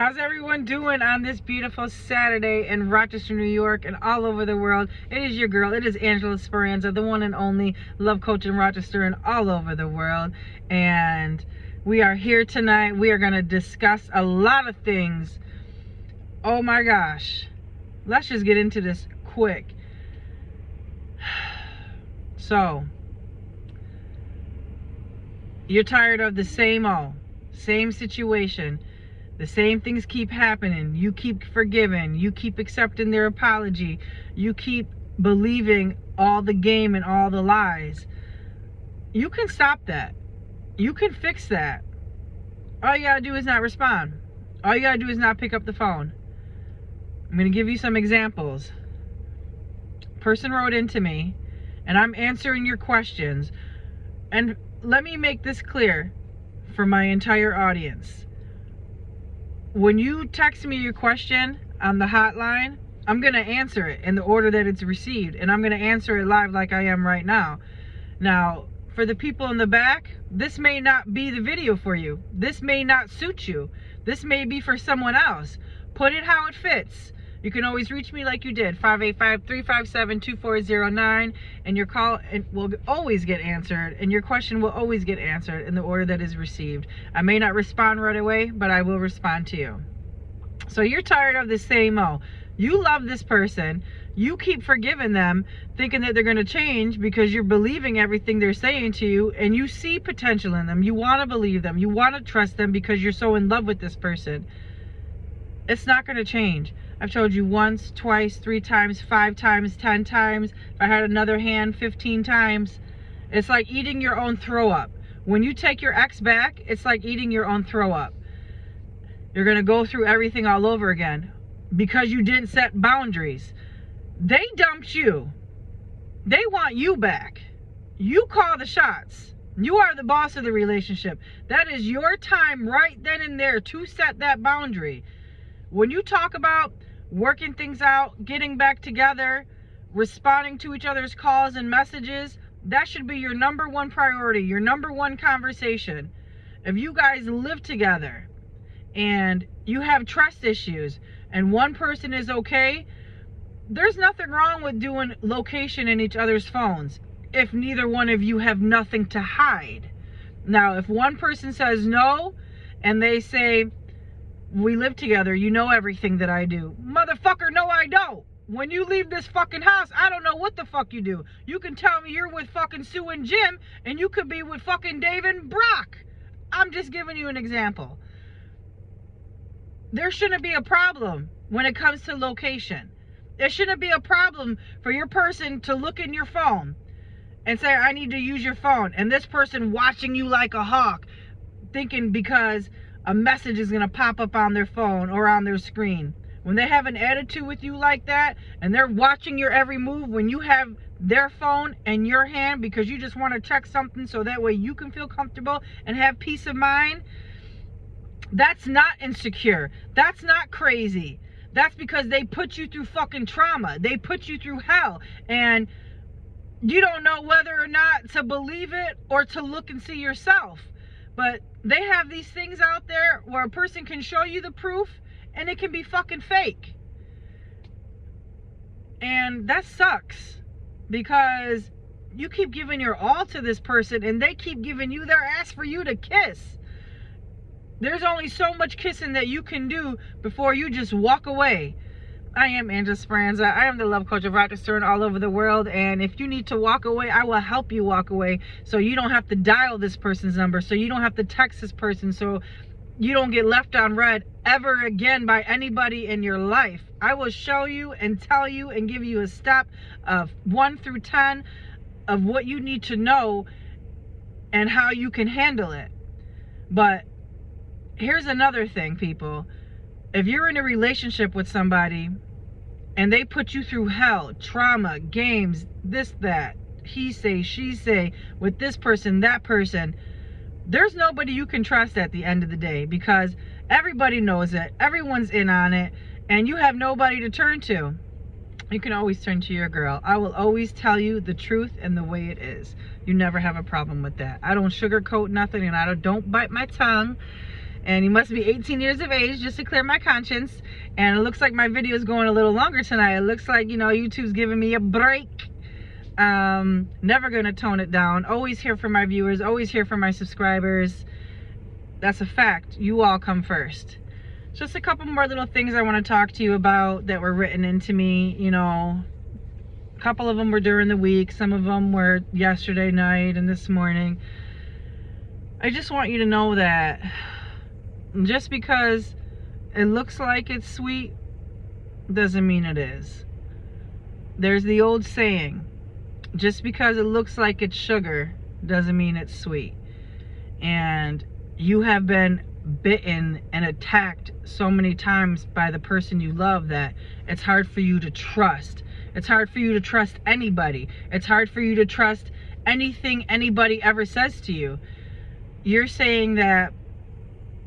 How's everyone doing on this beautiful Saturday in Rochester, New York, and all over the world? It is your girl. It is Angela Speranza, the one and only love coach in Rochester and all over the world. And we are here tonight. We are going to discuss a lot of things. Oh my gosh. Let's just get into this quick. So, you're tired of the same situation. The same things keep happening. You keep forgiving. You keep accepting their apology. You keep believing all the game and all the lies. You can stop that. You can fix that. All you gotta do is not respond. All you gotta do is not pick up the phone. I'm gonna give you some examples. Person wrote into me, and I'm answering your questions. And let me make this clear for my entire audience. When you text me your question on the hotline, I'm going to answer it in the order that it's received. And I'm going to answer it live like I am right now. Now, for the people in the back, this may not be the video for you. This may not suit you. This may be for someone else. Put it how it fits. You can always reach me like you did, 585-357-2409, and your call will always get answered, and your question will always get answered in the order that is received. I may not respond right away, but I will respond to you. So you're tired of the same old. You love this person. You keep forgiving them, thinking that they're going to change because you're believing everything they're saying to you, and you see potential in them. You want to believe them. You want to trust them because you're so in love with this person. It's not going to change. I've told you once, twice, 3 times, 5 times, 10 times. If I had another hand, 15 times. It's like eating your own throw up. When you take your ex back, it's like eating your own throw up. You're going to go through everything all over again because you didn't set boundaries. They dumped you. They want you back. You call the shots. You are the boss of the relationship. That is your time right then and there to set that boundary. When you talk about working things out, getting back together, responding to each other's calls and messages, that should be your number one priority, your number one conversation. If you guys live together and you have trust issues and one person is okay, there's nothing wrong with doing location in each other's phones if neither one of you have nothing to hide. Now, if one person says no and they say, we live together, you know everything that I do. Motherfucker, no I don't. When you leave this fucking house, I don't know what the fuck you do. You can tell me you're with fucking Sue and Jim, and you could be with fucking Dave and Brock. I'm just giving you an example. There shouldn't be a problem when it comes to location. There shouldn't be a problem for your person to look in your phone and say, I need to use your phone. And this person watching you like a hawk, thinking because a message is going to pop up on their phone or on their screen. When they have an attitude with you like that and they're watching your every move, when you have their phone in your hand because you just want to check something so that way you can feel comfortable and have peace of mind, that's not insecure. That's not crazy. That's because they put you through fucking trauma. They put you through hell. And you don't know whether or not to believe it or to look and see yourself. But they have these things out there where a person can show you the proof and it can be fucking fake. And that sucks because you keep giving your all to this person and they keep giving you their ass for you to kiss. There's only so much kissing that you can do before you just walk away. I am Angela Speranza. I am the love coach of Rochester and all over the world. And if you need to walk away, I will help you walk away. So you don't have to dial this person's number. So you don't have to text this person. So you don't get left on red ever again by anybody in your life. I will show you and tell you and give you a step of 1 through 10 of what you need to know and how you can handle it. But here's another thing, people. If you're in a relationship with somebody and they put you through hell, trauma, games, this, that, he say, she say, with this person, that person, there's nobody you can trust at the end of the day because everybody knows it, everyone's in on it, and you have nobody to turn to. You can always turn to your girl. I will always tell you the truth and the way it is. You never have a problem with that. I don't sugarcoat nothing, and I don't bite my tongue. And you must be 18 years of age, just to clear my conscience. And it looks like my video is going a little longer tonight. It looks like, you know, YouTube's giving me a break. Never gonna tone it down. Always here for my viewers, always here for my subscribers. That's a fact. You all come first. Just a couple more little things I want to talk to you about that were written into me. You know, a couple of them were during the week, some of them were yesterday night and this morning. I just want you to know that just because it looks like it's sweet doesn't mean it is. There's the old saying, just because it looks like it's sugar doesn't mean it's sweet. And you have been bitten and attacked so many times by the person you love that it's hard for you to trust. It's hard for you to trust anybody. It's hard for you to trust anything anybody ever says to you. You're saying that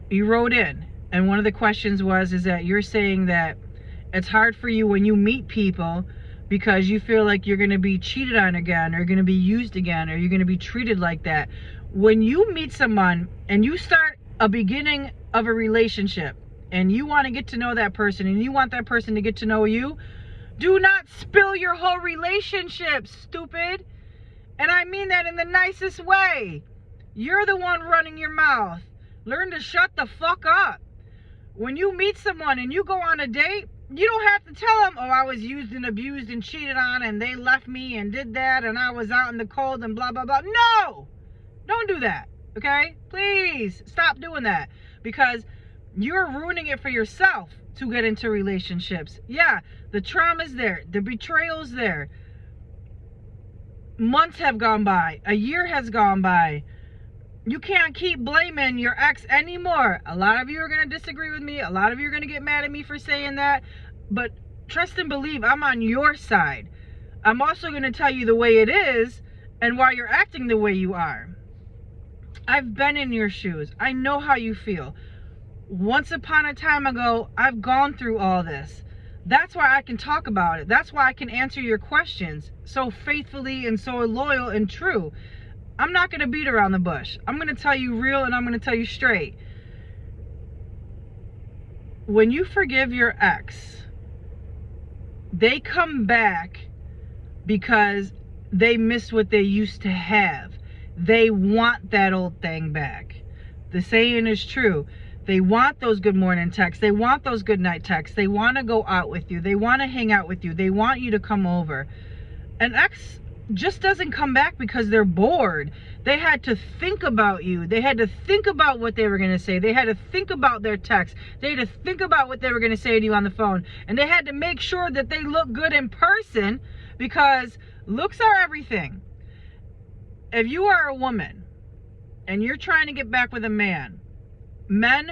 you wrote in, and one of the questions is that you're saying that it's hard for you when you meet people because you feel like you're going to be cheated on again, or you're going to be used again, or you're going to be treated like that. When you meet someone and you start a beginning of a relationship and you want to get to know that person and you want that person to get to know you, do not spill your whole relationship, stupid. And I mean that in the nicest way. You're the one running your mouth. Learn to shut the fuck up. When you meet someone and you go on a date, you don't have to tell them, oh, I was used and abused and cheated on and they left me and did that and I was out in the cold and blah, blah, blah. No! Don't do that, okay? Please stop doing that, because you're ruining it for yourself to get into relationships. Yeah, the trauma's there. The betrayal's there. Months have gone by. A year has gone by. You can't keep blaming your ex anymore. A lot of you are going to disagree with me. A lot of you are going to get mad at me for saying that. But trust and believe, I'm on your side. I'm also going to tell you the way it is and why you're acting the way you are. I've been in your shoes. I know how you feel. Once upon a time ago, I've gone through all this. That's why I can talk about it. That's why I can answer your questions so faithfully and so loyal and true. I'm not going to beat around the bush. I'm going to tell you real, and I'm going to tell you straight. When you forgive your ex, they come back because they miss what they used to have. They want that old thing back. The saying is true. They want those good morning texts. They want those good night texts. They want to go out with you. They want to hang out with you. They want you to come over. An ex just doesn't come back because they're bored. They had to think about you. They had to think about what they were going to say. They had to think about their text. They had to think about what they were going to say to you on the phone. And they had to make sure that they look good in person, because looks are everything. If you are a woman and you're trying to get back with a man, men